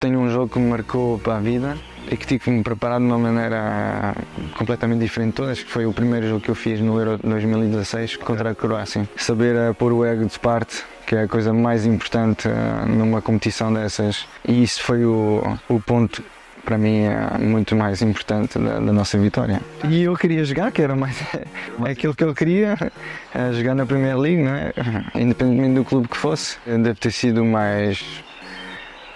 Tenho um jogo que me marcou para a vida e que tive que me preparar de uma maneira completamente diferente de todas, que foi o primeiro jogo que eu fiz no Euro 2016 contra a Croácia. Saber pôr o ego de parte, que é a coisa mais importante numa competição dessas, e isso foi o ponto para mim muito mais importante da nossa vitória. E eu queria jogar, que era mais aquilo que eu queria, jogar na Premier League, não é? Independentemente do clube que fosse. Deve ter sido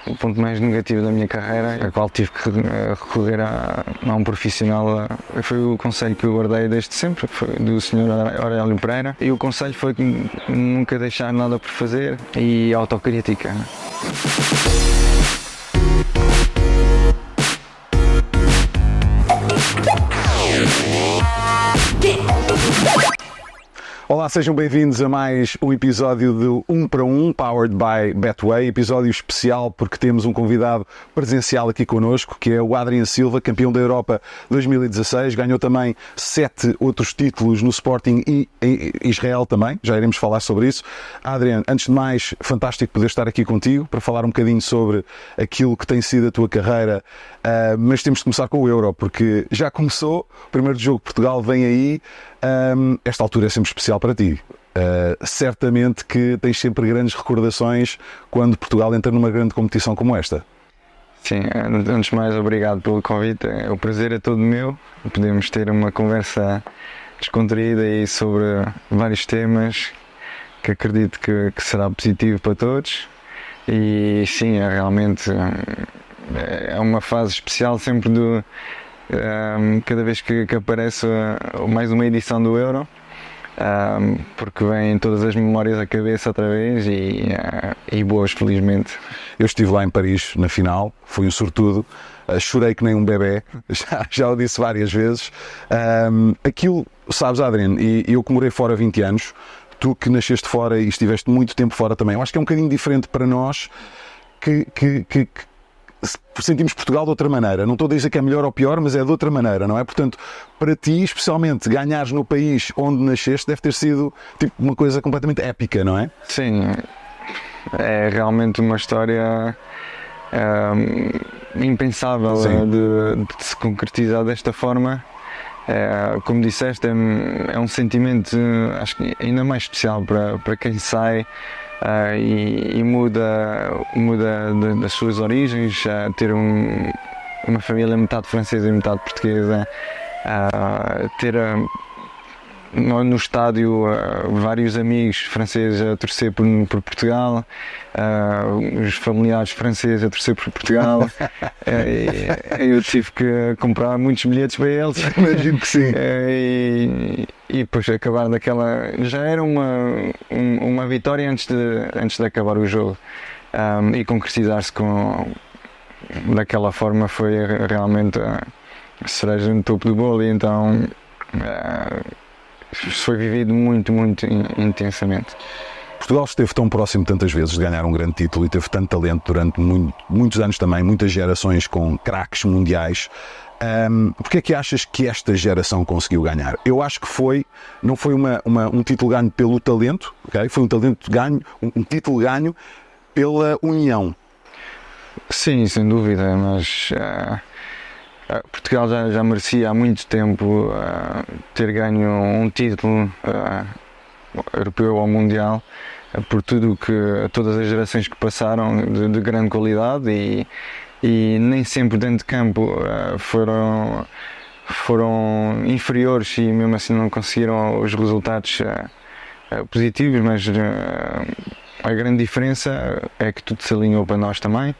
o ponto mais negativo da minha carreira, a qual tive que recorrer a um profissional. Foi o conselho que eu guardei desde sempre, foi do Sr. Aurélio Pereira, e o conselho foi que nunca deixar nada por fazer e autocrítica. Olá, sejam bem-vindos a mais um episódio do 1 para 1, powered by Betway, episódio especial porque temos um convidado presencial aqui connosco, que é o Adrian Silva, campeão da Europa 2016, ganhou também 7 outros títulos no Sporting e em Israel também, já iremos falar sobre isso. Adrian, antes de mais, fantástico poder estar aqui contigo para falar um bocadinho sobre aquilo que tem sido a tua carreira, mas temos de começar com o Euro, porque já começou, o primeiro jogo de Portugal vem aí. Esta altura é sempre especial para ti. Certamente que tens sempre grandes recordações quando Portugal entra numa grande competição como esta. Sim, antes de mais, obrigado pelo convite. O prazer é todo meu. Podemos ter uma conversa descontraída e sobre vários temas que acredito que será positivo para todos. E sim, realmente é uma fase especial sempre cada vez que aparece mais uma edição do Euro, porque vêm todas as memórias à cabeça outra vez e boas, felizmente. Eu estive lá em Paris na final, fui um sortudo, chorei que nem um bebê, já o disse várias vezes. Aquilo, sabes, Adriano, e eu que morei fora 20 anos, tu que nasceste fora e estiveste muito tempo fora também, eu acho que é um bocadinho diferente para nós que sentimos Portugal de outra maneira. Não estou a dizer que é melhor ou pior, mas é de outra maneira, não é? Portanto, para ti, especialmente, ganhares no país onde nasceste deve ter sido tipo uma coisa completamente épica, não é? Sim, é realmente uma história impensável de se concretizar desta forma. Como disseste, é um sentimento, acho que ainda mais especial para quem sai e muda das suas origens, ter uma família metade francesa e metade portuguesa, ter no estádio vários amigos franceses a torcer por Portugal, os familiares franceses a torcer por Portugal. Eu tive que comprar muitos bilhetes para eles. Imagino que sim. E depois acabar daquela... Já era uma vitória antes de acabar o jogo. E concretizar-se daquela forma foi realmente a cereja no topo do bolo. E então foi vivido muito, muito intensamente. Portugal esteve tão próximo tantas vezes de ganhar um grande título e teve tanto talento durante muitos anos também, muitas gerações com craques mundiais. Porque é que achas que esta geração conseguiu ganhar? Eu acho que não foi um título ganho pelo talento, okay? Foi um talento ganho, um título ganho pela união. Sim, sem dúvida, mas Portugal já merecia há muito tempo ter ganho um título europeu ou mundial, por todas as gerações que passaram de grande qualidade e nem sempre dentro de campo foram inferiores e mesmo assim não conseguiram os resultados positivos, mas a grande diferença é que tudo se alinhou para nós também.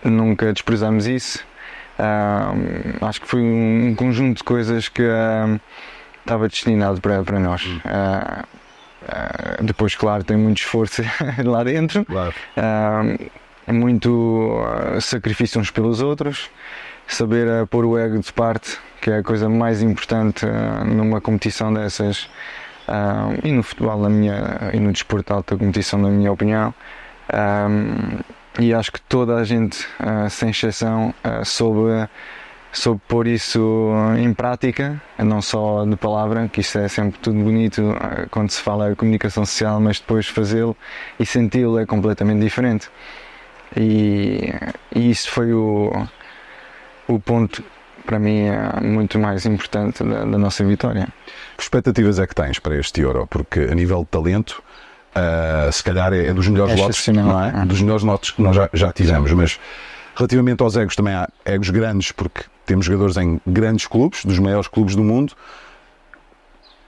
Nunca desprezamos isso. Acho que foi um conjunto de coisas que estava destinado para nós. Depois, claro, tem muito esforço lá dentro, Claro. Muito sacrifício uns pelos outros, saber pôr o ego de parte, que é a coisa mais importante numa competição dessas, e no futebol e no desporto de alta competição, na minha opinião. E acho que toda a gente, sem exceção, soube pôr isso em prática, não só de palavra, que isso é sempre tudo bonito quando se fala de comunicação social, mas depois fazê-lo e senti-lo é completamente diferente. e isso foi o ponto, para mim, muito mais importante da nossa vitória. Que expectativas é que tens para este Euro? Porque a nível de talento, se calhar é dos melhores lotes, não é? Dos melhores lotes que nós já tivemos, mas relativamente aos egos, também há egos grandes, porque temos jogadores em grandes clubes, dos maiores clubes do mundo.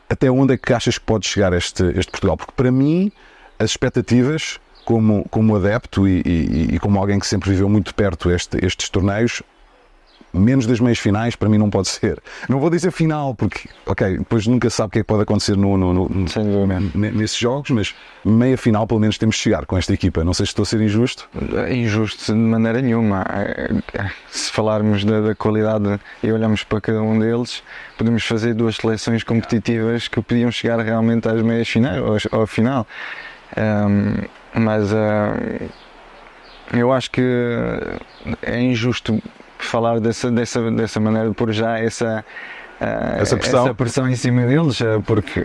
Até onde é que achas que pode chegar este Portugal? Porque para mim, as expectativas, como adepto e como alguém que sempre viveu muito perto estes torneios, menos das meias finais, para mim não pode ser. Não vou dizer final, porque, depois nunca sabe o que é que pode acontecer nesses jogos, mas meia final pelo menos temos de chegar com esta equipa. Não sei se estou a ser injusto. Injusto de maneira nenhuma. Se falarmos da qualidade e olharmos para cada um deles, podemos fazer 2 seleções competitivas que podiam chegar realmente às meias finais ou à final. Mas eu acho que é injusto falar dessa maneira, de pôr já essa pressão em cima deles, porque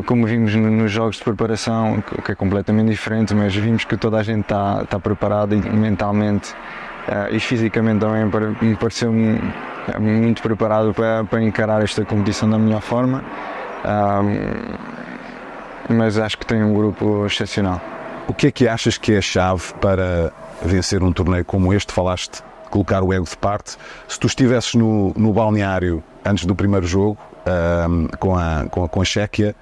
como vimos nos jogos de preparação, que é completamente diferente, mas vimos que toda a gente está preparada mentalmente e fisicamente também, me pareceu muito preparado para encarar esta competição da melhor forma, mas acho que tem um grupo excepcional. O que é que achas que é a chave para vencer um torneio como este? Falaste de colocar o ego de parte. Se tu estivesses no balneário antes do primeiro jogo, com a Chequia,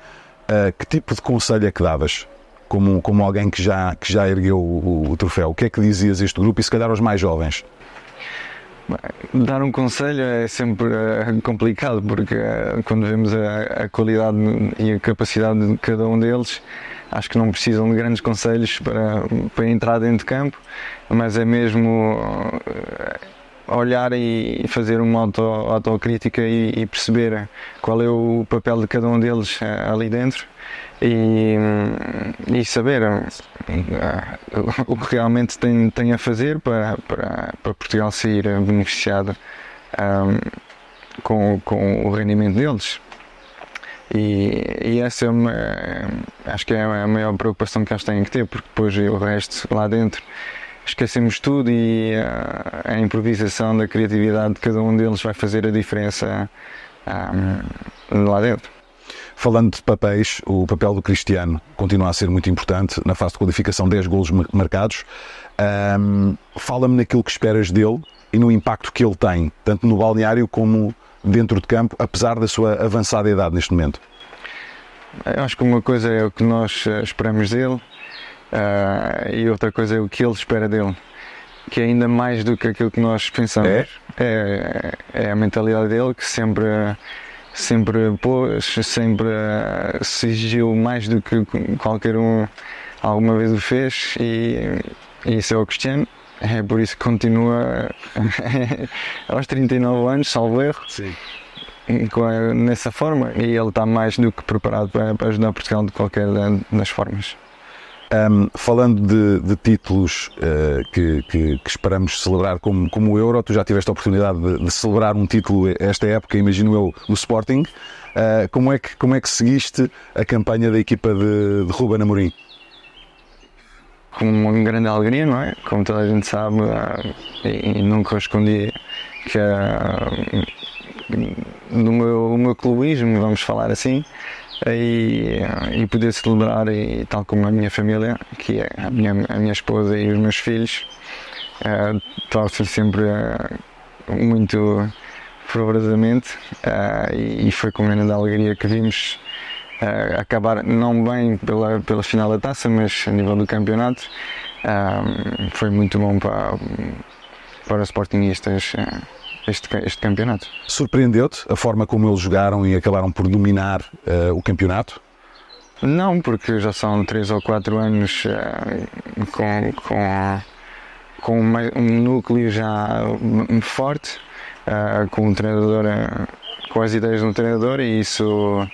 que tipo de conselho é que davas? Como alguém que já ergueu o troféu, o que é que dizias a este grupo e se calhar aos mais jovens? Dar um conselho é sempre complicado, porque quando vemos a qualidade e a capacidade de cada um deles, acho que não precisam de grandes conselhos para entrar dentro de campo, mas é mesmo olhar e fazer uma autocrítica e perceber qual é o papel de cada um deles ali dentro e saber o que realmente tem a fazer para Portugal sair beneficiado com o rendimento deles. E essa acho que é a maior preocupação que eles têm que ter, porque depois o resto lá dentro esquecemos tudo e a improvisação da criatividade de cada um deles vai fazer a diferença lá dentro. Falando de papéis, o papel do Cristiano continua a ser muito importante na fase de qualificação, 10 golos marcados. Fala-me naquilo que esperas dele e no impacto que ele tem, tanto no balneário como dentro de campo, apesar da sua avançada idade neste momento. Eu acho que uma coisa é o que nós esperamos dele e outra coisa é o que ele espera dele, que é ainda mais do que aquilo que nós pensamos. É a mentalidade dele, que sempre se exigiu mais do que qualquer um alguma vez o fez, e isso é o Cristiano. É por isso que continua aos 39 anos, salvo erro. Sim. Nessa forma, e ele está mais do que preparado para ajudar Portugal de qualquer das formas. Falando de títulos que esperamos celebrar como o Euro, tu já tiveste a oportunidade de celebrar um título esta época, imagino eu, no Sporting. Como é que seguiste a campanha da equipa de Ruben Amorim? Com uma grande alegria, não é? Como toda a gente sabe, e nunca escondi que o meu clubismo, vamos falar assim, e poder celebrar, e tal como a minha família, que é a minha esposa e os meus filhos, torce sempre muito fervorosamente, e foi com grande alegria que vimos acabar não bem pela final da taça, mas a nível do campeonato. Foi muito bom para os sportinguistas este campeonato. Surpreendeu-te a forma como eles jogaram e acabaram por dominar o campeonato? Não, porque já são 3 ou 4 anos com um núcleo já forte, com um treinador, com as ideias de um treinador, e isso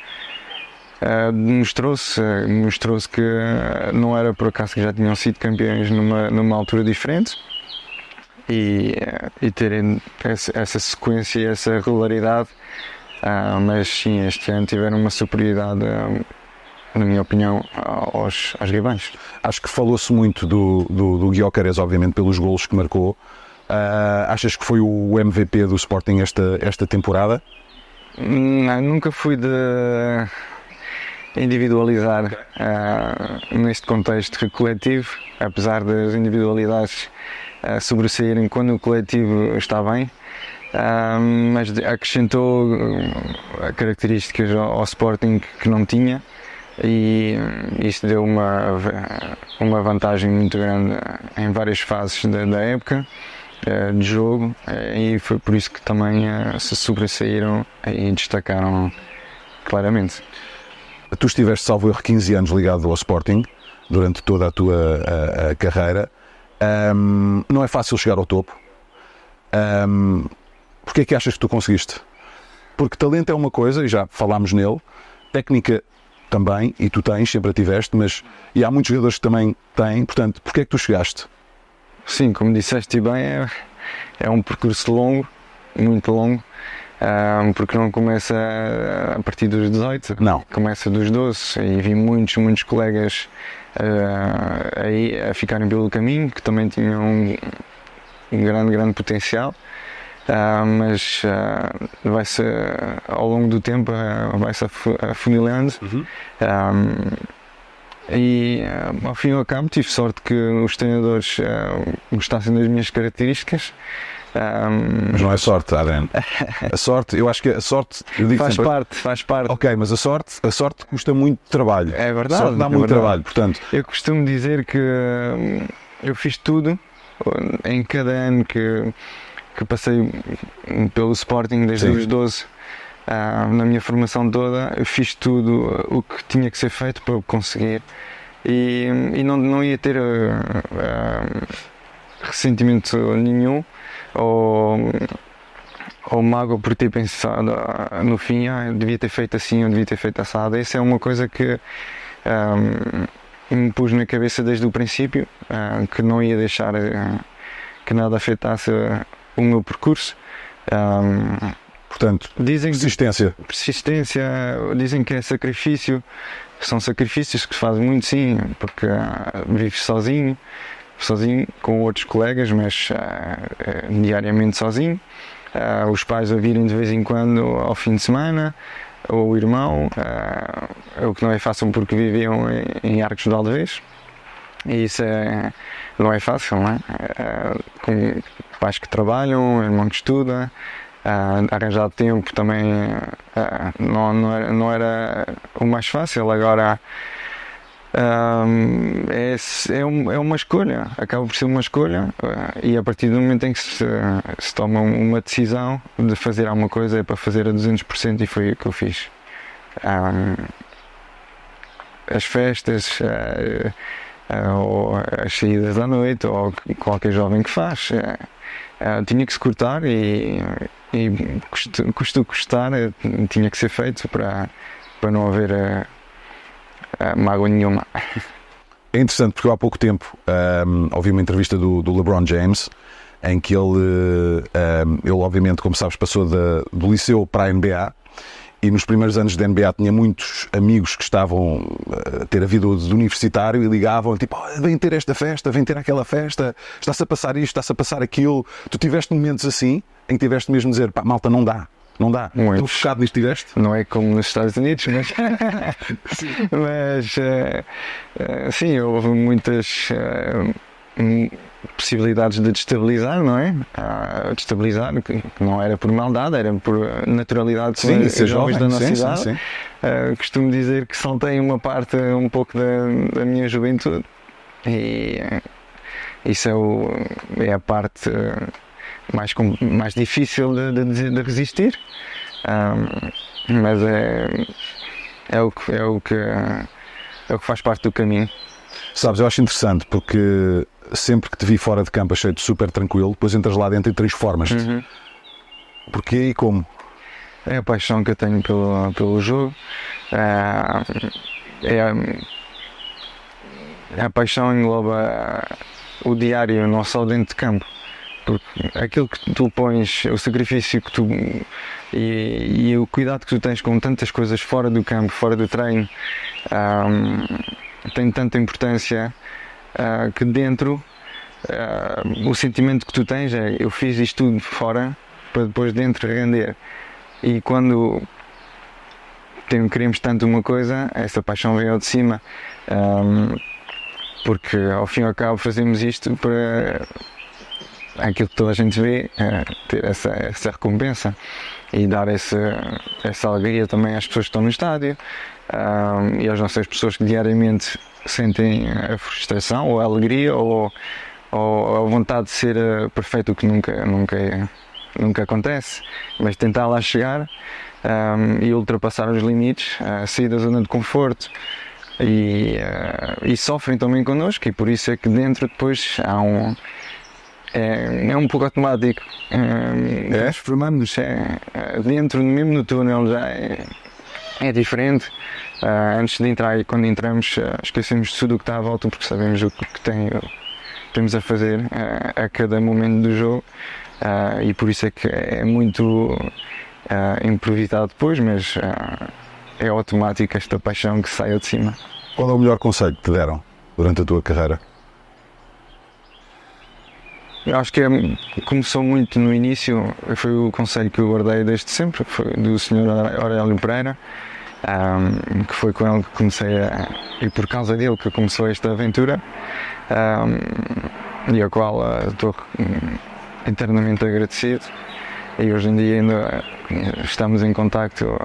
mostrou-se que não era por acaso que já tinham sido campeões numa altura diferente, e terem essa sequência e essa regularidade, mas sim, este ano tiveram uma superioridade na minha opinião, aos rivais. Acho que falou-se muito do Gyökeres, obviamente, pelos golos que marcou. Achas que foi o MVP do Sporting esta temporada? Não, nunca fui de individualizar neste contexto coletivo, apesar das individualidades sobressaírem quando o coletivo está bem, mas acrescentou características ao Sporting que não tinha, e isso deu uma vantagem muito grande em várias fases da época de jogo, e foi por isso que também se sobressaíram e destacaram claramente. Tu estiveste, salvo erro, 15 anos ligado ao Sporting durante toda a tua carreira. Não é fácil chegar ao topo. Porquê é que achas que tu conseguiste? Porque talento é uma coisa, e já falámos nele, técnica também, e tu tens, sempre a tiveste, mas e há muitos jogadores que também têm, portanto, porquê é que tu chegaste? Sim, como disseste bem, é um percurso longo, muito longo, porque não começa a partir dos 18, não. Começa dos 12, e vi muitos colegas aí a ficarem pelo caminho, que também tinham um grande potencial, mas vai-se, ao longo do tempo, vai-se afunilando. E ao fim e ao cabo tive sorte que os treinadores gostassem das minhas características. Mas não é sorte, Adriano. A sorte, eu acho que a sorte, eu digo faz sempre, parte. Ok, mas a sorte custa muito trabalho. É verdade. A sorte dá muito trabalho, portanto. Eu costumo dizer que eu fiz tudo em cada ano que passei pelo Sporting, desde os 12. Na minha formação toda, eu fiz tudo o que tinha que ser feito para eu conseguir, e não ia ter ressentimento nenhum ou mágoa por ter pensado no fim, eu devia ter feito assim, eu devia ter feito assado. Essa é uma coisa que me pus na cabeça desde o princípio, que não ia deixar que nada afetasse o meu percurso. Portanto, persistência, dizem que é sacrifício, são sacrifícios que se fazem muito, sim, porque vives sozinho com outros colegas, mas diariamente sozinho, os pais a virem de vez em quando ao fim de semana, ou o irmão, o que não é fácil porque viviam em Arcos de Alvez, e isso não é fácil, não é? Com pais que trabalham, irmão que estuda, arranjar tempo também não era o mais fácil. Agora é uma escolha, acaba por ser uma escolha, e a partir do momento em que se toma uma decisão de fazer alguma coisa, é para fazer a 200%, e foi o que eu fiz. As festas, ou as saídas à noite, ou qualquer jovem que faz, tinha que se cortar, e custar, tinha que ser feito para não haver mágoa nenhuma. É interessante porque eu há pouco tempo ouvi uma entrevista do LeBron James, em que ele obviamente, como sabes, passou do liceu para a NBA, e nos primeiros anos da NBA tinha muitos amigos que estavam a ter a vida de universitário e ligavam, tipo, vem ter esta festa, vem ter aquela festa, está-se a passar isto, está-se a passar aquilo. Tu tiveste momentos assim, em que tiveste mesmo a dizer, pá, malta, não dá. Estou focado nisto, tiveste? Não é como nos Estados Unidos, mas sim, houve muitas possibilidades de destabilizar, não é? Destabilizar, que não era por maldade, era por naturalidade, sim, com os jovens da nossa idade. Sim. Costumo dizer que saltei uma parte um pouco da minha juventude, e isso é a parte mais difícil de resistir, mas é o que faz parte do caminho. Sabes, eu acho interessante porque sempre que te vi fora de campo achei-te super tranquilo, depois entras lá dentro e transformas-te. Porquê e como? É a paixão que eu tenho pelo jogo, a paixão engloba o diário, não só dentro de campo, porque aquilo que tu pões, o sacrifício que tu e o cuidado que tu tens com tantas coisas fora do campo, fora do treino, tem tanta importância que dentro o sentimento que tu tens é: eu fiz isto tudo fora para depois dentro render. E quando queremos tanto uma coisa, essa paixão vem ao de cima, porque ao fim e ao cabo fazemos isto para aquilo que toda a gente vê, ter essa recompensa e dar essa alegria também às pessoas que estão no estádio, e às nossas pessoas que diariamente sentem a frustração ou a alegria ou a vontade de ser perfeito, o que nunca acontece, mas tentar lá chegar e ultrapassar os limites, sair da zona de conforto, e sofrem também connosco, e por isso é que dentro depois há é um pouco automático, transformamos dentro, mesmo no túnel já é diferente. Antes de entrar e quando entramos esquecemos de tudo o que está à volta, porque sabemos o que temos a fazer a cada momento do jogo, e por isso é que é muito improvisado depois, mas é automático esta paixão que sai de cima. Qual é o melhor conselho que te deram durante a tua carreira? Eu acho que começou muito no início, foi o conselho que eu guardei desde sempre, foi do Sr. Aurélio Pereira, que foi com ele que comecei e por causa dele que começou esta aventura, e a qual estou eternamente agradecido, e hoje em dia ainda estamos em contacto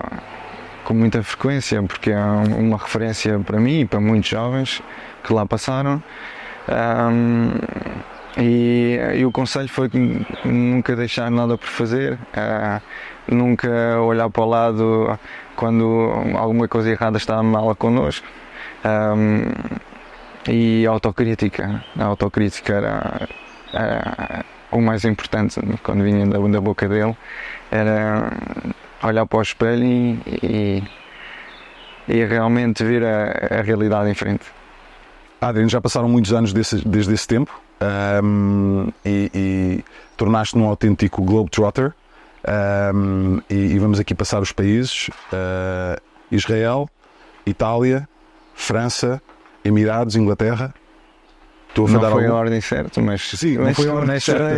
com muita frequência, porque é uma referência para mim e para muitos jovens que lá passaram. E o conselho foi que nunca deixar nada por fazer, nunca olhar para o lado quando alguma coisa errada está mal connosco, e a autocrítica era o mais importante quando vinha da boca dele, era olhar para o espelho e realmente ver a realidade em frente. Adriano, já passaram muitos anos desde esse tempo, e tornaste-te um autêntico globetrotter, e vamos aqui passar os países: Israel, Itália, França, Emirados, Inglaterra. Estou a não foi a ordem certa, mas sim, não foi a ordem certa.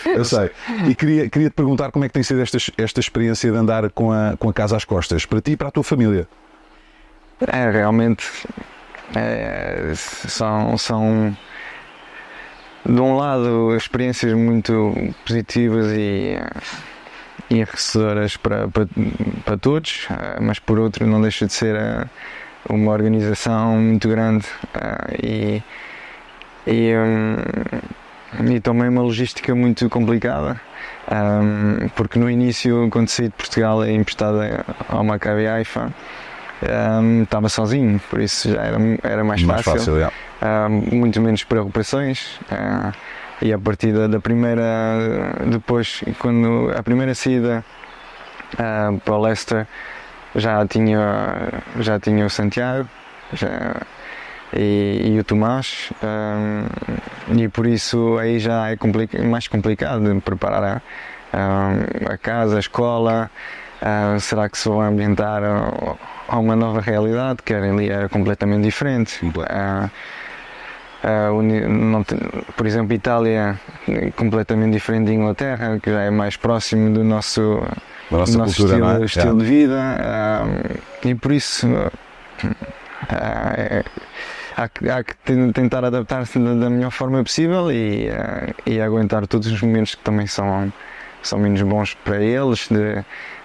Eu sei. E queria te perguntar como é que tem sido esta experiência de andar com a casa às costas, para ti e para a tua família. Realmente são de um lado experiências muito positivas e enriquecedoras para todos, mas por outro não deixa de ser uma organização muito grande, e também uma logística muito complicada, porque no início, quando saí de Portugal emprestado ao Maccabi Haifa, estava sozinho, por isso já era mais fácil, muito menos preocupações, e a partir da primeira, depois, quando a primeira saída para o Leicester, já tinha o Santiago e o Tomás, e por isso aí já é mais complicado de preparar a casa, a escola. Será que se vão ambientar a uma nova realidade, que ali era completamente diferente. Por exemplo, Itália completamente diferente de Inglaterra, que já é mais próximo do nosso cultura, estilo de vida, e por isso há que tentar adaptar-se da melhor forma possível e aguentar todos os momentos que também são menos bons para eles,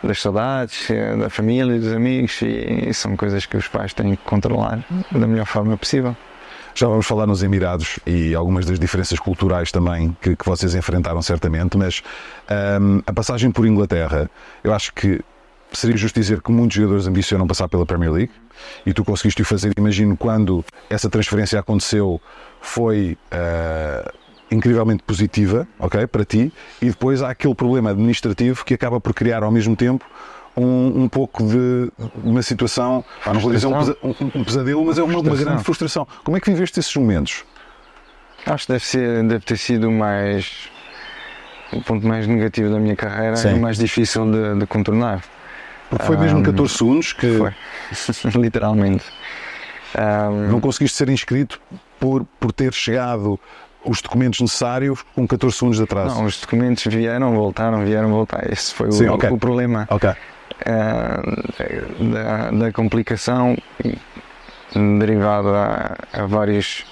das saudades, da família, dos amigos, e são coisas que os pais têm que controlar da melhor forma possível. Já vamos falar nos Emirados e algumas das diferenças culturais também que vocês enfrentaram certamente, mas a passagem por Inglaterra, eu acho que seria justo dizer que muitos jogadores ambicionam passar pela Premier League, e tu conseguiste o fazer. Imagino quando essa transferência aconteceu, foi incrivelmente positiva, ok, para ti, e depois há aquele problema administrativo que acaba por criar ao mesmo tempo um pouco de uma situação, não vou dizer um pesadelo, mas é uma grande frustração. Como é que viveste esses momentos? Acho que deve ter sido o ponto mais negativo da minha carreira. Sim. E mais difícil de contornar. Porque foi mesmo 14 segundos que... Foi, literalmente. Não conseguiste ser inscrito por ter chegado os documentos necessários com 14 segundos de atraso? Não, os documentos vieram, voltaram. Esse foi Sim, o problema. Ok. Da complicação derivado a vários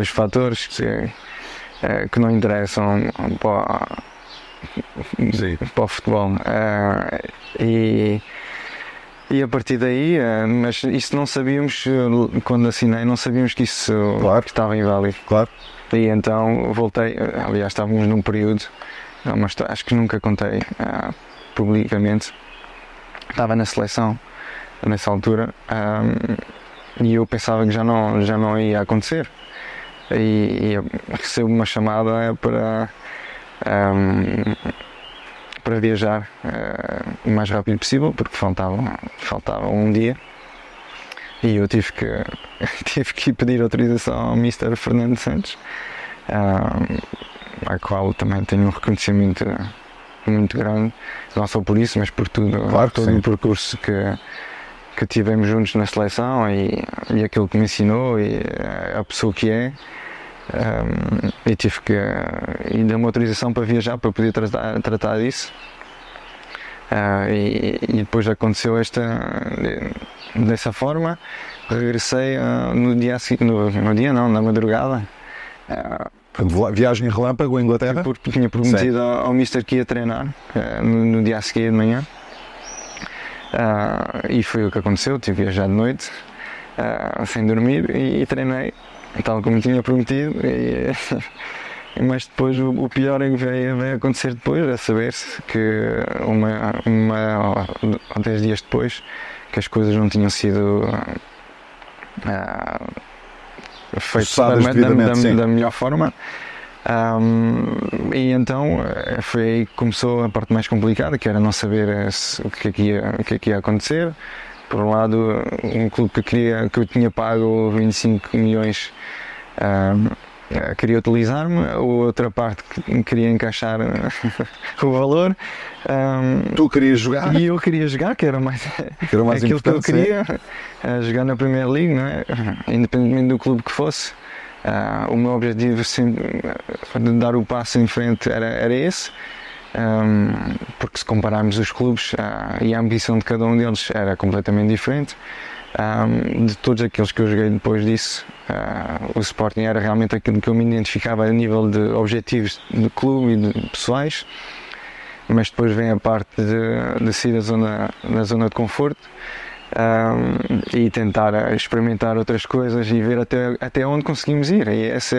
fatores que não interessam para o futebol. E a partir daí, mas isso não sabíamos, quando assinei, não sabíamos que isso que estava inválido. Claro. E então voltei, aliás estávamos num período, mas acho que nunca contei publicamente, estava na seleção nessa altura, e eu pensava que já não ia acontecer, e eu recebo uma chamada para viajar o mais rápido possível, porque faltava um dia, e eu tive que pedir autorização ao Mr. Fernando Santos, a qual também tenho um reconhecimento muito grande, não só por isso, mas por tudo, todo o percurso que tivemos juntos na seleção e aquilo que me ensinou e a pessoa que é. E tive que e deu-me autorização para viajar, para poder tratar disso, e depois aconteceu dessa forma. Regressei na madrugada, viagem em relâmpago à Inglaterra, porque tinha prometido ao Mister que ia treinar no dia a seguir de manhã, e foi o que aconteceu. Tive que viajar de noite, sem dormir, e treinei tal como tinha prometido, mas depois o pior é que veio acontecer depois, a saber-se que uma ou 10 dias depois, que as coisas não tinham sido feitas da melhor forma, e então foi aí que começou a parte mais complicada, que era não saber o que é que ia acontecer. Por um lado, um clube que eu tinha pago 25 milhões queria utilizar-me, a outra parte que queria encaixar o valor. Tu querias jogar? E eu queria jogar, que era mais aquilo que eu queria, jogar na Premier League, não é? Independentemente do clube que fosse. O meu objetivo sempre de dar o passo em frente era esse. Porque se compararmos os clubes e a ambição de cada um deles era completamente diferente. De todos aqueles que eu joguei depois disso, o Sporting era realmente aquilo que eu me identificava a nível de objetivos de clube e de pessoais, mas depois vem a parte de sair da zona de conforto, e tentar experimentar outras coisas e ver até onde conseguimos ir. E essa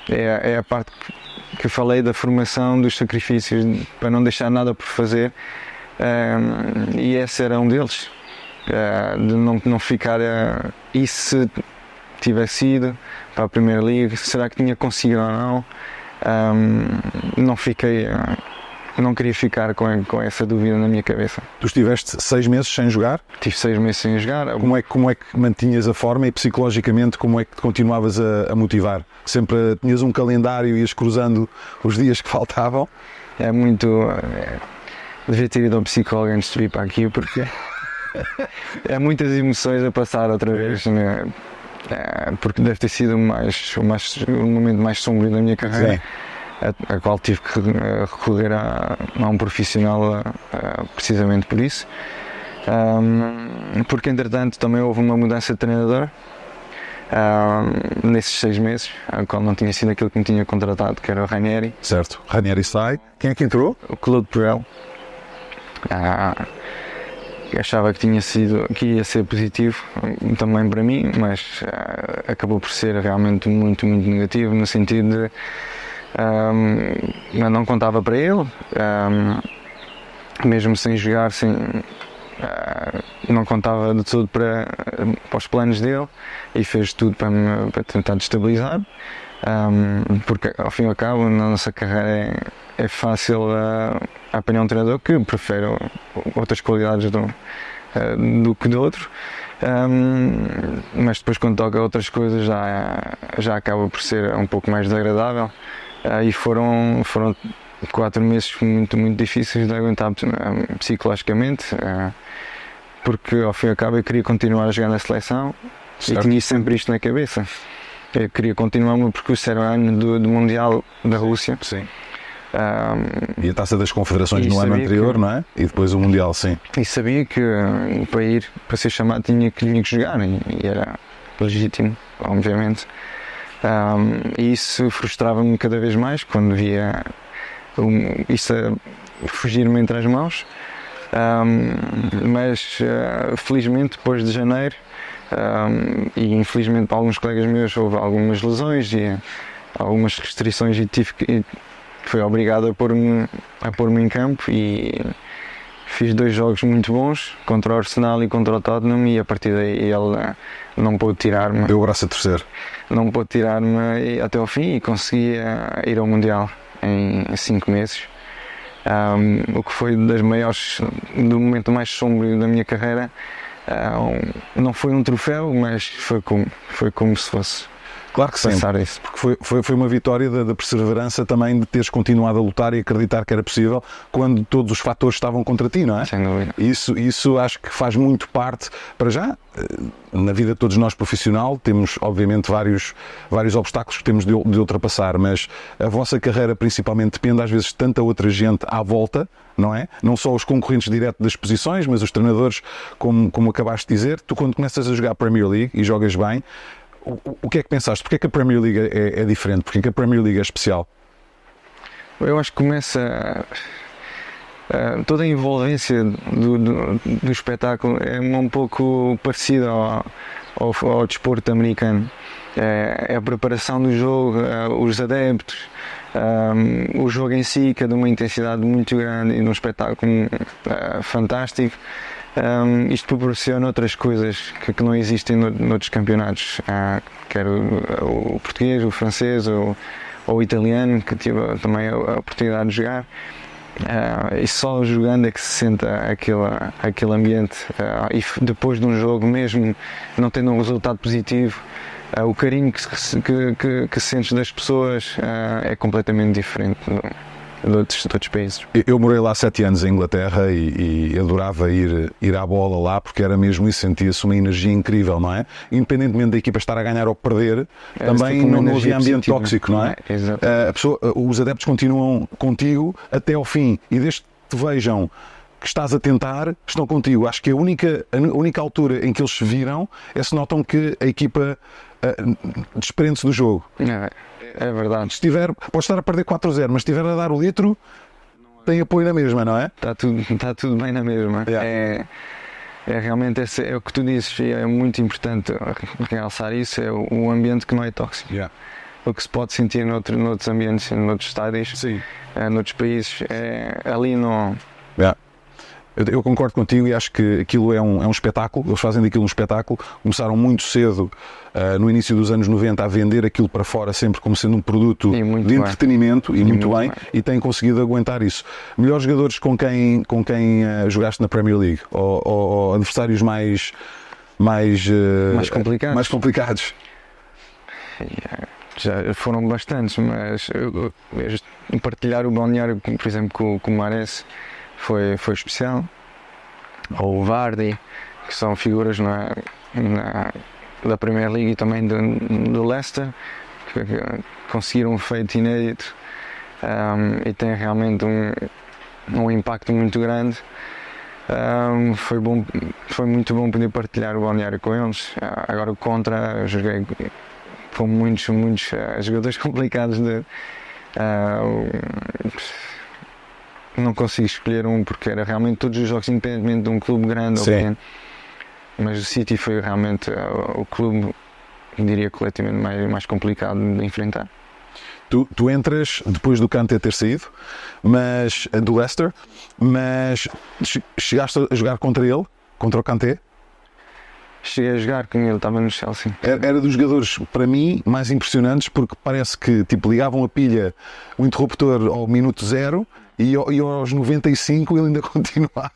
é a parte que eu falei, da formação, dos sacrifícios, para não deixar nada por fazer, e esse era um deles, de não ficar, e se tivesse ido para a Primeira Liga, será que tinha conseguido ou não? Não queria ficar com essa dúvida na minha cabeça. Tu estiveste 6 meses sem jogar? Tive 6 meses sem jogar. Como é que mantinhas a forma, e psicologicamente como é que te continuavas a motivar? Sempre tinhas um calendário e ias cruzando os dias que faltavam? Devia ter ido ao psicólogo antes de vir para aqui, porque é muitas emoções a passar outra vez, né? Porque deve ter sido o momento mais sombrio da minha carreira. A qual tive que recorrer a um profissional precisamente por isso, porque entretanto também houve uma mudança de treinador nesses 6 meses, a qual não tinha sido aquilo que me tinha contratado, que era o Ranieri. Certo, Ranieri sai. Quem é que entrou? O Claude Puel. Achava que ia ser positivo também para mim, mas acabou por ser realmente muito, muito negativo, no sentido de eu não contava para ele, mesmo sem jogar, não contava de tudo para os planos dele, e fez tudo para tentar destabilizar, porque ao fim e ao cabo na nossa carreira é fácil apanhar um treinador que prefere outras qualidades do que do outro, mas depois quando toca outras coisas já acaba por ser um pouco mais desagradável. E foram 4 meses muito, muito difíceis de aguentar psicologicamente, porque ao fim e ao cabo eu queria continuar a jogar na seleção Certo. e tinha sempre isto na cabeça. Eu queria continuar o meu percurso, era o ano do Mundial da Rússia. Sim. Um, E a Taça das Confederações E no ano sabia anterior, que- não é? E depois o Mundial, sim. E sabia que para ser chamado tinha que jogar e era legítimo, obviamente. E isso frustrava-me cada vez mais quando via isso a fugir-me entre as mãos. Mas felizmente depois de janeiro e infelizmente para alguns colegas meus houve algumas lesões e algumas restrições e fui obrigado a pôr-me em campo e fiz 2 jogos muito bons contra o Arsenal e contra o Tottenham e a partir daí ele não pôde tirar-me Deu o braço a torcer. até ao fim e consegui ir ao Mundial em 5 meses. O que foi do momento mais sombrio da minha carreira. Não foi um troféu, mas foi como se fosse Claro que sim. passar isso. Porque foi uma vitória da perseverança também, de teres continuado a lutar e acreditar que era possível quando todos os fatores estavam contra ti, não é? Sem dúvida. Isso acho que faz muito parte, para já, na vida de todos nós profissional, temos obviamente vários obstáculos que temos de ultrapassar, mas a vossa carreira principalmente depende às vezes de tanta outra gente à volta, não é? Não só os concorrentes diretos das posições, mas os treinadores, como acabaste de dizer. Tu, quando começas a jogar a Premier League e jogas bem, o que é que pensaste? Porque é que a Premier League é diferente? Porque é que a Premier League é especial? Eu acho que começa toda a envolvência do espetáculo é um pouco parecida ao desporto americano. É a preparação do jogo, os adeptos, o jogo em si, que é de uma intensidade muito grande e num espetáculo fantástico. Isto proporciona outras coisas que não existem noutros campeonatos, quer o português, o francês ou o italiano, que tive também a oportunidade de jogar. E só jogando é que se sente aquele ambiente, e depois de um jogo, mesmo não tendo um resultado positivo, o carinho que sentes das pessoas é completamente diferente de outros países. Eu morei lá 7 anos em Inglaterra e adorava ir à bola lá, porque era mesmo isso, sentia-se uma energia incrível, não é? Independentemente da equipa estar a ganhar ou perder, também tipo uma não havia energia ambiente positiva. tóxico, não é? Exato. Os adeptos continuam contigo até ao fim, e desde que te vejam que estás a tentar, estão contigo. Acho que a única altura em que eles se viram é se notam que a equipa desprende-se do jogo. É verdade. Se tiver, pode estar a perder 4-0, mas se estiver a dar o litro, tem apoio na mesma, não é? Está tudo bem na mesma. Yeah. É realmente é o que tu dizes, e é muito importante realçar isso, é o ambiente que não é tóxico. Yeah. O que se pode sentir noutros ambientes, noutros estádios, Sim. noutros países, ali não... Yeah. Eu concordo contigo e acho que aquilo é um espetáculo. Eles fazem daquilo um espetáculo. Começaram muito cedo, no início dos anos 90, a vender aquilo para fora sempre como sendo um produto de entretenimento, e muito bem, e têm conseguido aguentar isso. Melhores jogadores com quem jogaste na Premier League? Ou adversários mais complicados? Mais complicados? Já foram bastantes, mas partilhar o balneário, por exemplo, com o Mahrez foi especial. Ou o Vardy, que são figuras da Premier League e também do Leicester, que conseguiram um feito inédito, e tem realmente um impacto muito grande. Foi muito bom poder partilhar o balneário com eles. Agora contra, eu joguei com muitos jogadores complicados não consigo escolher um, porque era realmente todos os jogos, independentemente de um clube grande ou pequeno. Mas o City foi realmente o clube, diria, coletivamente mais complicado de enfrentar. Tu entras depois do Kanté ter saído, mas do Leicester, mas chegaste a jogar contra ele, contra o Kanté? Cheguei a jogar com ele, estava no Chelsea. Era dos jogadores, para mim, mais impressionantes, porque parece que ligavam a pilha, o interruptor ao minuto 0 e aos 95 ele ainda continuava.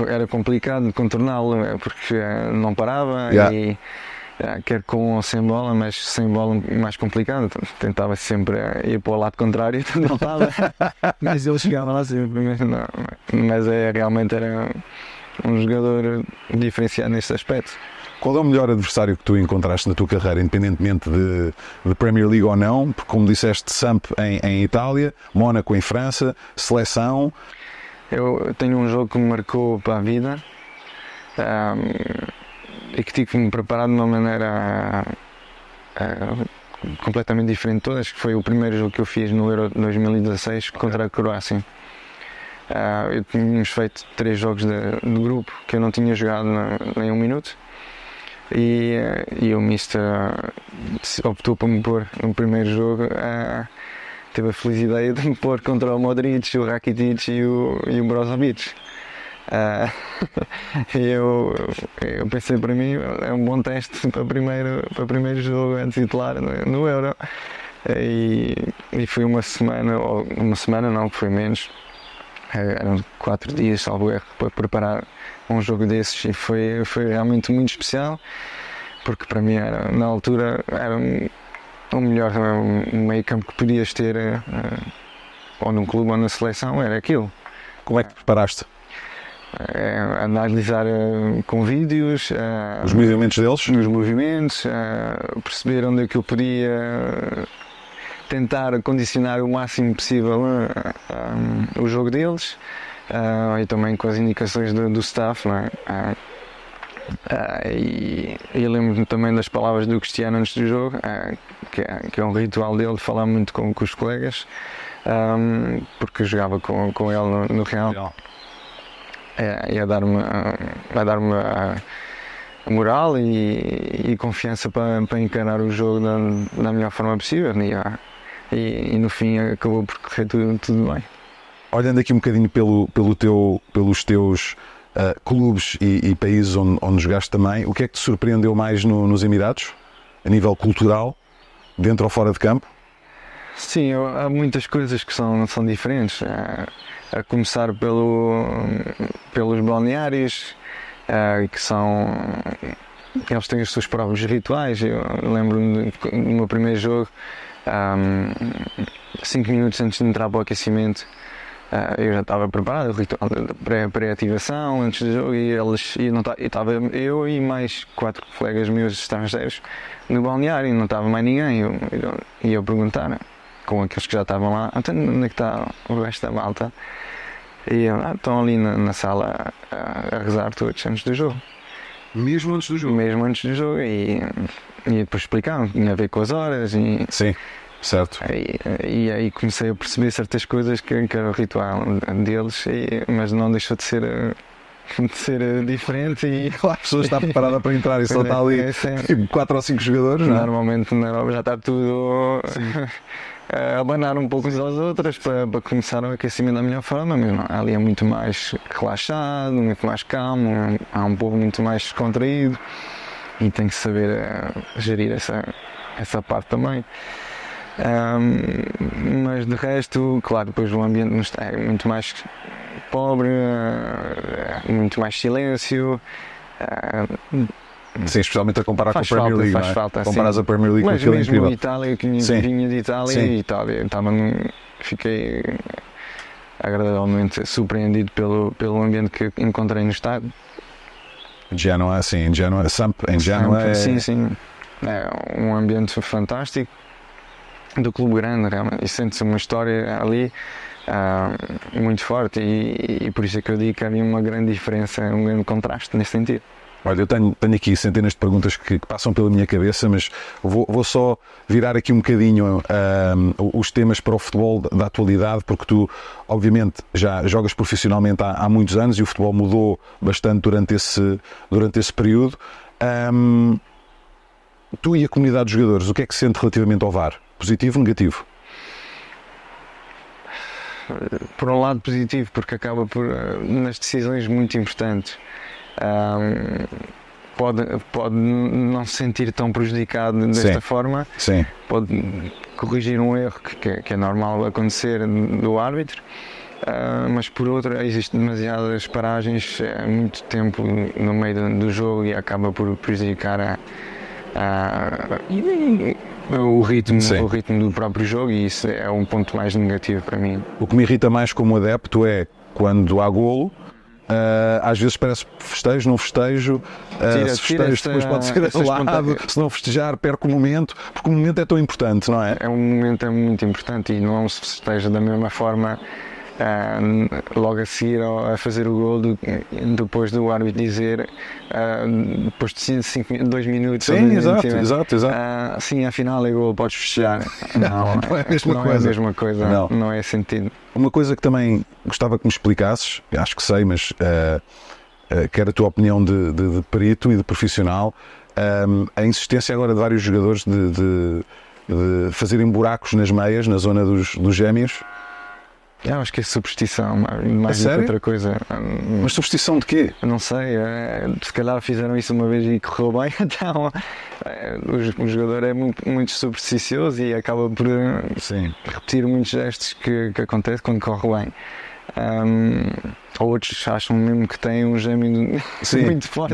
Era complicado contorná-lo, porque não parava. Yeah. E quer com ou sem bola, mas sem bola mais complicado. Tentava sempre ir para o lado contrário, não estava. Mas ele chegava lá sempre. Mas realmente um jogador diferenciado neste aspecto. Qual é o melhor adversário que tu encontraste na tua carreira, independentemente de Premier League ou não? Porque, como disseste, Samp em Itália, Mónaco em França, seleção. Eu tenho um jogo que me marcou para a vida e que tive que me preparar de uma maneira completamente diferente de todas, que foi o primeiro jogo que eu fiz no Euro 2016 contra a Croácia. Eu tínhamos feito 3 jogos de grupo que eu não tinha jogado nem um minuto. E o Mister optou por me pôr no primeiro jogo, teve a feliz ideia de me pôr contra o Modric, o Rakitic e o Brozovic. Eu pensei, para mim é um bom teste para o primeiro jogo antes de titular no Euro. E foi uma semana não, que foi menos, eram 4 dias, salvo erro, para preparar um jogo desses, e foi realmente muito especial, porque para mim na altura era o melhor meio campo que podias ter, ou num clube ou na seleção, era aquilo. Como é que te preparaste? Analisar com vídeos, Os movimentos deles? nos movimentos, perceber onde é que eu podia tentar condicionar o máximo possível o jogo deles, e também com as indicações do staff, não é? E eu lembro-me também das palavras do Cristiano antes do jogo, que é um ritual dele, de falar muito com os colegas, porque eu jogava com ele no Real. E a dar-me a moral e confiança para encarar o jogo da melhor forma possível, e no fim acabou por correr tudo bem. Olhando aqui um bocadinho pelos teus clubes e países onde jogaste também, o que é que te surpreendeu mais nos Emirados, a nível cultural, dentro ou fora de campo? Sim, há muitas coisas que são diferentes, a começar pelos balneários, que são... Eles têm os seus próprios rituais. Eu lembro-me do meu primeiro jogo, 5 minutos antes de entrar para o aquecimento, eu já estava preparado, o ritual de pré-ativação antes do jogo, e estava eu e mais 4 colegas meus estrangeiros no balneário, e não estava mais ninguém. E eu perguntar com aqueles que já estavam lá, então, onde é que está o resto da malta? E estão ali na sala a rezar todos antes do jogo. Mesmo antes do jogo? Mesmo antes do jogo, e depois explicaram, tinha a ver com as horas. Sim, certo. E aí comecei a perceber certas coisas que era o ritual deles, mas não deixou de ser diferente. E Claro, a pessoa está preparada para entrar e só está ali 4 ou 5 jogadores, não é? Normalmente na Europa já está tudo a abanar um pouco uns às outras para começar o aquecimento da melhor forma, mas não, ali é muito mais relaxado, muito mais calmo, há um povo muito mais descontraído, e tem que saber gerir essa parte também. Mas de resto, claro, depois o ambiente é muito mais pobre, muito mais silêncio. Sim, especialmente a comparar com a Premier League, faz não é? falta, Comparas sim. a Premier League Mas com aquilo mesmo incrível. em Itália, que vinha de Itália, fiquei agradavelmente surpreendido pelo ambiente que encontrei no estádio. Genoa, sim, Samp em Genoa Sim, é um ambiente fantástico, do clube grande, realmente, e sente-se uma história ali muito forte, e por isso é que eu digo que havia uma grande diferença, um grande contraste nesse sentido. Olha, eu tenho aqui centenas de perguntas que passam pela minha cabeça, mas vou só virar aqui um bocadinho os temas para o futebol da atualidade, porque tu, obviamente, já jogas profissionalmente há muitos anos e o futebol mudou bastante durante esse período. Tu e a comunidade de jogadores, o que é que sente relativamente ao VAR? Positivo ou negativo? Por um lado positivo, porque acaba nas decisões muito importantes, pode não se sentir tão prejudicado desta forma. Sim. Pode corrigir um erro que é normal acontecer do árbitro, mas por outra existem demasiadas paragens, muito tempo no meio do jogo, e acaba por prejudicar o ritmo do próprio jogo, e isso é um ponto mais negativo para mim. O que me irrita mais como adepto é quando há golo Às vezes parece festejo, não festejo. Se festejo depois pode ser anulado. Se não festejar, perco o momento, porque o momento é tão importante, não é? O momento é muito importante e não se festeja da mesma forma logo a seguir a fazer o gol depois do árbitro dizer depois de 2 minutos. Sim, exato. Sim, afinal é gol, podes festejar. Não é a mesma coisa, não é sentido. Uma coisa que também gostava que me explicasses, acho que sei, mas quero a tua opinião de perito e de profissional, a insistência agora de vários jogadores de fazerem buracos nas meias, na zona dos gêmeos. Eu acho que é superstição, mais do que outra coisa. Mas superstição de quê? Não sei, se calhar fizeram isso uma vez e correu bem, então o jogador é muito supersticioso e acaba por repetir muitos gestos que acontece quando corre bem. Outros acham mesmo que têm um gêmeo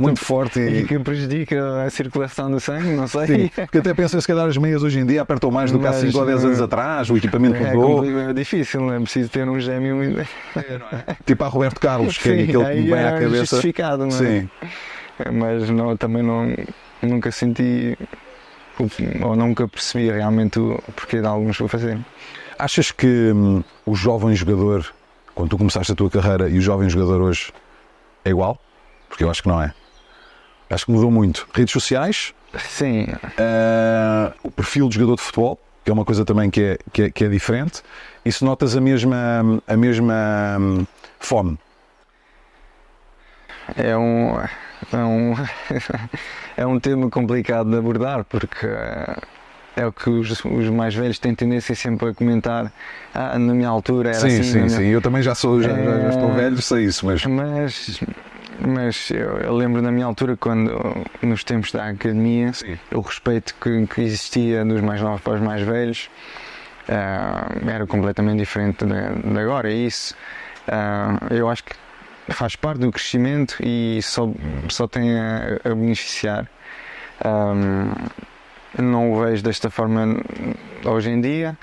muito forte e que prejudica a circulação do sangue, não sei. Sim, porque até pensam se calhar as meias hoje em dia apertam mais do que há 5 ou 10 anos atrás, o equipamento mudou. É difícil, é preciso ter um gêmeo. Tipo a Roberto Carlos, que é aquele que me vai à cabeça. Justificado, não é? Sim. Mas também nunca senti ou nunca percebi realmente o porquê de alguns o fazerem. Achas que o jovem jogador, quando tu começaste a tua carreira, e o jovem jogador hoje é igual? Porque eu acho que não é. Acho que mudou muito. Redes sociais. Sim. O perfil de jogador de futebol, que é uma coisa também que é diferente. E se notas a mesma fome? É um tema complicado de abordar, porque é o que os mais velhos têm tendência sempre a comentar. Na minha altura era assim. Sim. Eu também já estou velho, sei isso. Mas eu lembro na minha altura, quando nos tempos da academia, o respeito que existia dos mais novos para os mais velhos era completamente diferente de agora. E isso eu acho que faz parte do crescimento e só tem a beneficiar. Não o vejo desta forma hoje em dia,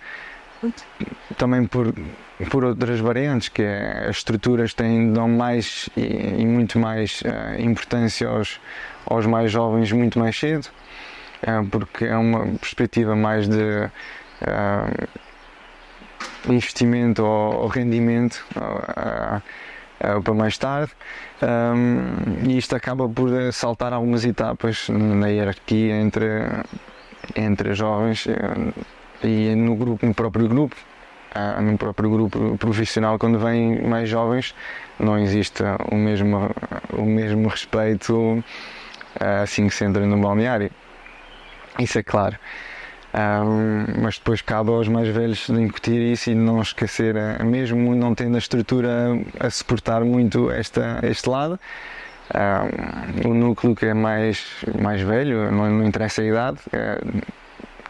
também por outras variantes, que as estruturas dão mais e muito mais importância aos mais jovens muito mais cedo, porque é uma perspectiva mais de investimento ou rendimento para mais tarde, e isto acaba por saltar algumas etapas na hierarquia entre jovens e no próprio grupo profissional. Quando vêm mais jovens não existe o mesmo respeito assim que se entra no balneário, isso é claro. Mas depois cabe aos mais velhos de incutir isso e não esquecer, mesmo não tendo a estrutura a suportar muito este lado, o núcleo que é mais velho, não interessa a idade,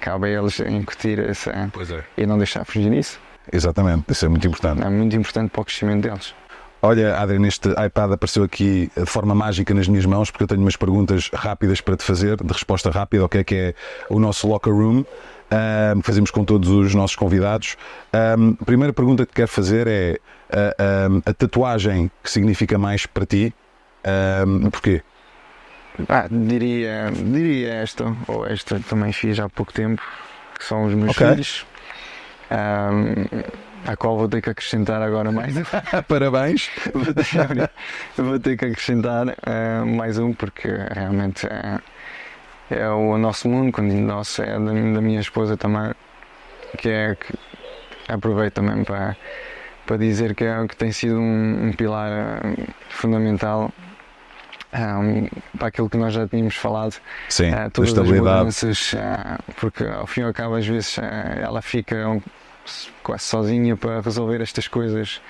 cabe a eles incutir e não deixar fugir nisso. Exatamente, isso é muito importante. É muito importante para o crescimento deles. Olha, Adriano, este iPad apareceu aqui de forma mágica nas minhas mãos, porque eu tenho umas perguntas rápidas para te fazer, de resposta rápida, ao que é o nosso locker room, que fazemos com todos os nossos convidados. A primeira pergunta que te quero fazer é a tatuagem que significa mais para ti, porquê? Diria esta, ou esta também fiz há pouco tempo, que são os meus filhos. À qual vou ter que acrescentar agora mais um. Parabéns! Vou ter que acrescentar mais um, porque realmente é o nosso mundo, quando nosso é da minha esposa também, que aproveito também para dizer que tem sido um pilar fundamental para aquilo que nós já tínhamos falado. Sim, todas da estabilidade. As mudanças, porque ao fim e ao cabo às vezes ela fica quase sozinha para resolver estas coisas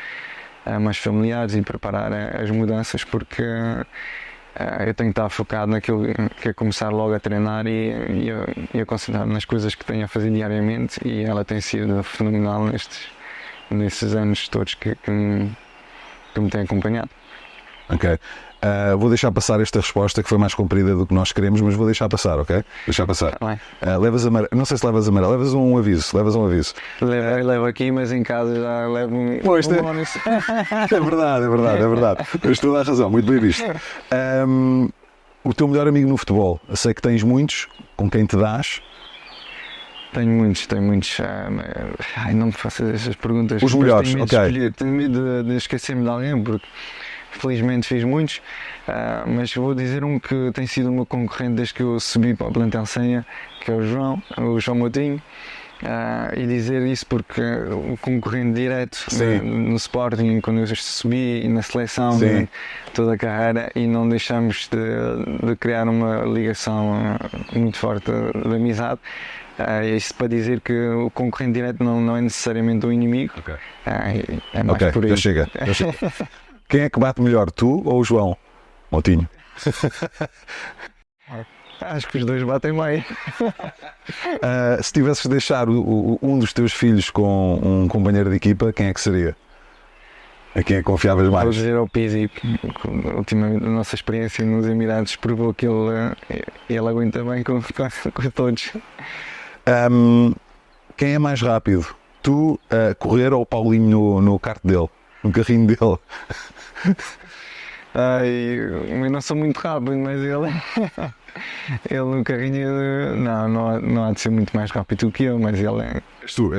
mais familiares e preparar as mudanças, porque eu tenho que estar focado naquilo que é começar logo a treinar e a concentrar nas coisas que tenho a fazer diariamente, e ela tem sido fenomenal nesses anos todos que me tem acompanhado. Ok. Vou deixar passar esta resposta que foi mais comprida do que nós queremos, mas vou deixar passar, ok? Deixar passar. Levas amarelo, não sei se levas amarelo, levas um aviso. Levo aqui, mas em casa já levo um bónus. É verdade. Tens toda a razão, muito bem visto. O teu melhor amigo no futebol, eu sei que tens muitos, com quem te dás? Tenho muitos. Não me faças essas perguntas. Os melhores, ok. Tenho medo de esquecer-me de alguém, porque felizmente fiz muitos, mas vou dizer um que tem sido o meu concorrente desde que eu subi para o plantel Senha, que é o João Moutinho. E dizer isso porque o concorrente direto no Sporting, quando eu subi, e na seleção, toda a carreira, e não deixamos de criar uma ligação muito forte de amizade. Isso para dizer que o concorrente direto não é necessariamente um inimigo. É mais por aí. Já chega. Quem é que bate melhor, tu ou o João Moutinho? Acho que os dois batem mais. Se tivesses de deixar um dos teus filhos com um companheiro de equipa, quem é que seria? A quem é que confiavas mais? Vou dizer ao Pizzi, ultimamente a nossa experiência nos Emirados provou que ele aguenta bem com todos. Quem é mais rápido? Tu a correr ou o Paulinho no kart dele? No carrinho dele? Eu não sou muito rápido, mas ele no carrinho não há de ser muito mais rápido que eu, mas ele é. És tu.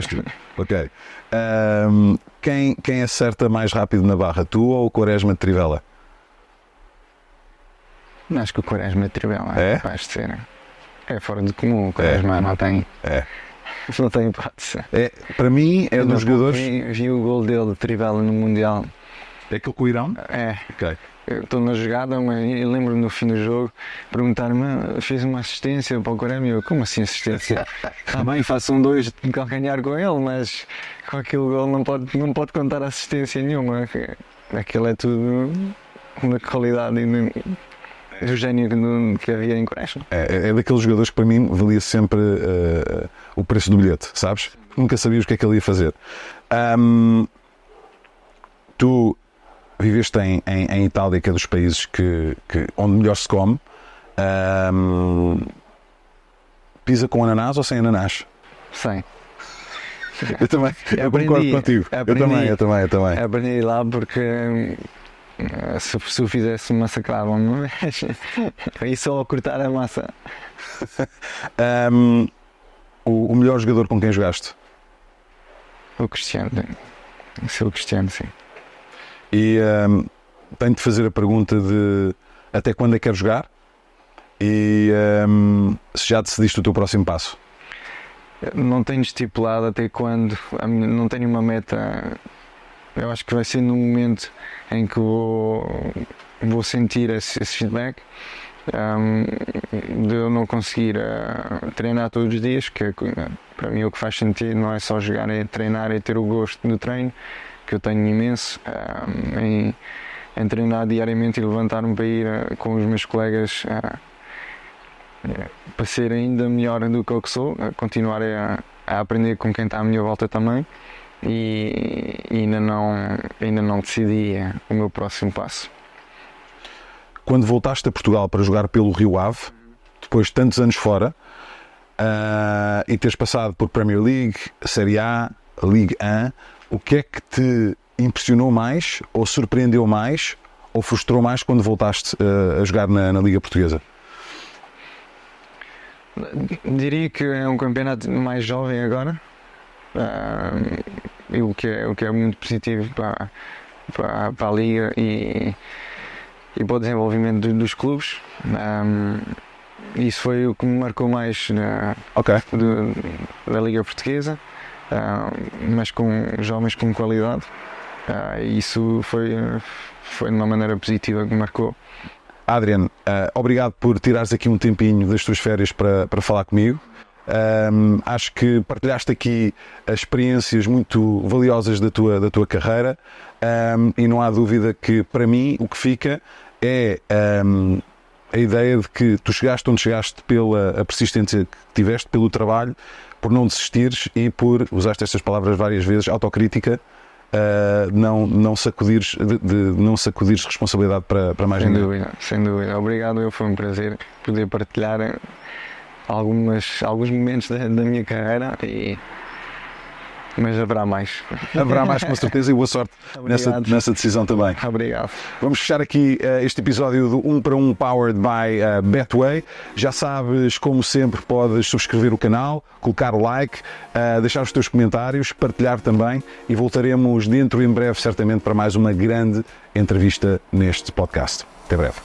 Ok. Quem acerta mais rápido na barra? Tu ou o Quaresma de Trivela? Acho que o Quaresma de Trivela é capaz de ser. É fora de comum, o Quaresma não tem. Não tem hipótese. Para mim é dos jogadores. Vi o gol dele de Trivela no Mundial. É aquele com o Irão? Ok. Eu estou na jogada, mas eu lembro-me no fim do jogo perguntar-me, fez uma assistência para o Quaresma e eu, como assim assistência? Está bem, faço 2 de calcanhar com ele, mas com aquele gol não pode contar assistência nenhuma. Aquele é tudo da qualidade e do gênio que havia em Quaresma. É daqueles jogadores que para mim valia sempre o preço do bilhete, sabes? Nunca sabias o que é que ele ia fazer. Tu viveste em Itália, que é dos países onde melhor se come. Pizza com ananás ou sem ananás? Sem. Eu também, eu concordo contigo. Eu também. Aprendi lá porque se eu fizesse massacravam-me e só a cortar a massa. O melhor jogador com quem jogaste? O Cristiano. Sou o Cristiano, sim. E tenho de fazer a pergunta de até quando é que queres jogar e se já decidiste o teu próximo passo. Não tenho estipulado até quando, não tenho uma meta. Eu acho que vai ser no momento em que vou sentir esse feedback de eu não conseguir treinar todos os dias, que para mim o que faz sentido não é só jogar, é treinar e ter o gosto do treino, que eu tenho imenso, em treinar diariamente e levantar-me para ir com os meus colegas para ser ainda melhor do que eu que sou, continuar a aprender com quem está à minha volta também, e ainda não decidi o meu próximo passo. Quando voltaste a Portugal para jogar pelo Rio Ave, depois de tantos anos fora, e teres passado por Premier League, Série A, Ligue 1, o que é que te impressionou mais, ou surpreendeu mais, ou frustrou mais quando voltaste a jogar na Liga Portuguesa? Diria que é um campeonato mais jovem agora, o que é muito positivo para a Liga e para o desenvolvimento dos clubes. Isso foi o que me marcou mais da Liga Portuguesa, mas com jovens com qualidade. Isso foi de uma maneira positiva que me marcou. Adrian, obrigado por tirares aqui um tempinho das tuas férias para falar comigo. Acho que partilhaste aqui as experiências muito valiosas da tua carreira, e não há dúvida que para mim o que fica é a ideia de que tu chegaste onde chegaste pela persistência que tiveste, pelo trabalho, por não desistires e por, usaste estas palavras várias vezes, autocrítica não sacudires responsabilidade para mais ninguém. Sem dúvida. Obrigado, foi um prazer poder partilhar alguns momentos da minha carreira, mas haverá mais. Haverá mais, com certeza, e boa sorte nessa decisão também. Obrigado. Vamos fechar aqui este episódio do 1 para 1 Powered by Betway. Já sabes, como sempre, podes subscrever o canal, colocar o like, deixar os teus comentários, partilhar também, e voltaremos dentro em breve, certamente, para mais uma grande entrevista neste podcast. Até breve.